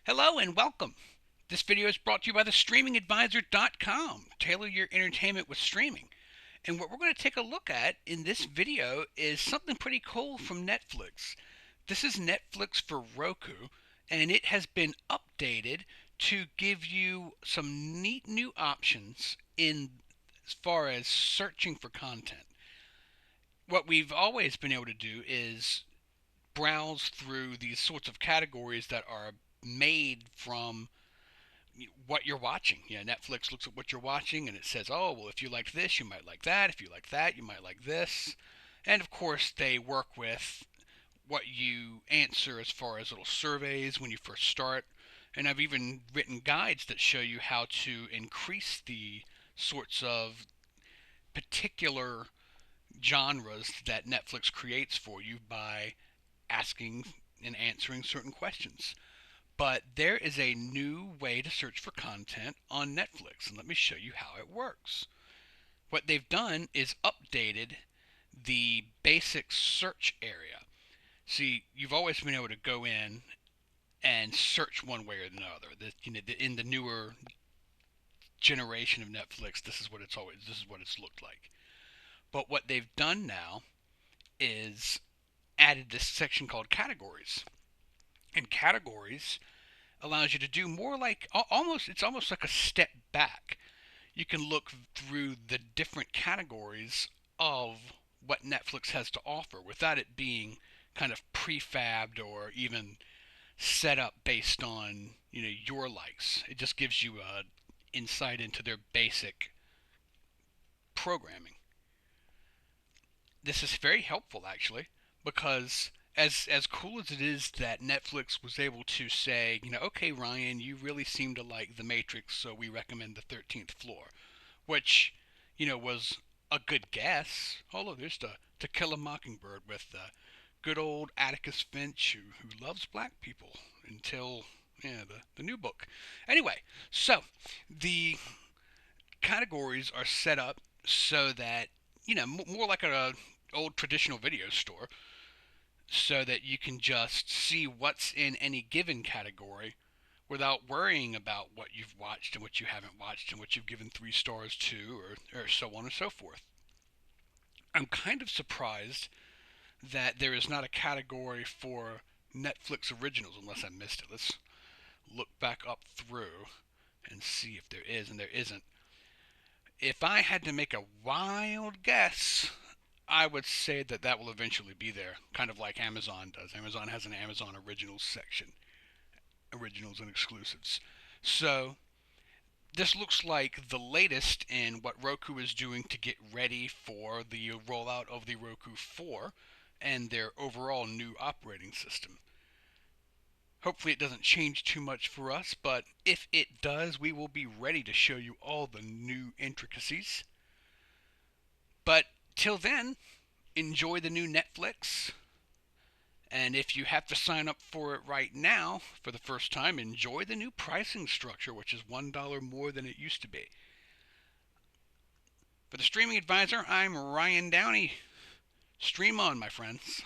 Hello and welcome. This video is brought to you by thestreamingadvisor.com. Tailor your entertainment with streaming. And what we're going to take a look at in this video is something pretty cool from Netflix. This is Netflix for Roku, and it has been updated to give you some neat new options in as far as searching for content. What we've always been able to do is browse through these sorts of categories that are made from what you're watching. Netflix looks at what you're watching and it says, oh, well, if you like this, you might like that. If you like that, you might like this. And of course, they work with what you answer as far as little surveys when you first start. And I've even written guides that show you how to increase the sorts of particular genres that Netflix creates for you by asking and answering certain questions. But there is a new way to search for content on Netflix, and let me show you how it works. What they've done is updated the basic search area. See, you've always been able to go in and search one way or another. In the newer generation of Netflix, this is what it's looked like. But what they've done now is added this section called categories. And categories allows you to do more like it's almost like a step back. You can look through the different categories of what Netflix has to offer without it being kind of prefabbed or even set up based on your likes. It just gives you a insight into their basic programming. This is very helpful actually, because as cool as it is that Netflix was able to say, okay, Ryan, you really seem to like The Matrix, so we recommend The 13th Floor, which, was a good guess. Although there's To Kill a Mockingbird with good old Atticus Finch, who loves black people until the new book. Anyway, so the categories are set up so that more like a old traditional video store, so that you can just see what's in any given category without worrying about what you've watched and what you haven't watched and what you've given 3 stars to, or so on and so forth. I'm kind of surprised that there is not a category for Netflix originals unless I missed it. Let's look back up through and see if there is, and there isn't. If I had to make a wild guess, I would say that that will eventually be there, kind of like Amazon does. Amazon has an Amazon Originals section, originals and exclusives. So this looks like the latest in what Roku is doing to get ready for the rollout of the Roku 4 and their overall new operating system. Hopefully it doesn't change too much for us, but if it does, we will be ready to show you all the new intricacies. But till then, enjoy the new Netflix. And if you have to sign up for it right now for the first time, enjoy the new pricing structure, which is $1 more than it used to be. For the Streaming Advisor, I'm Ryan Downey. Stream on, my friends.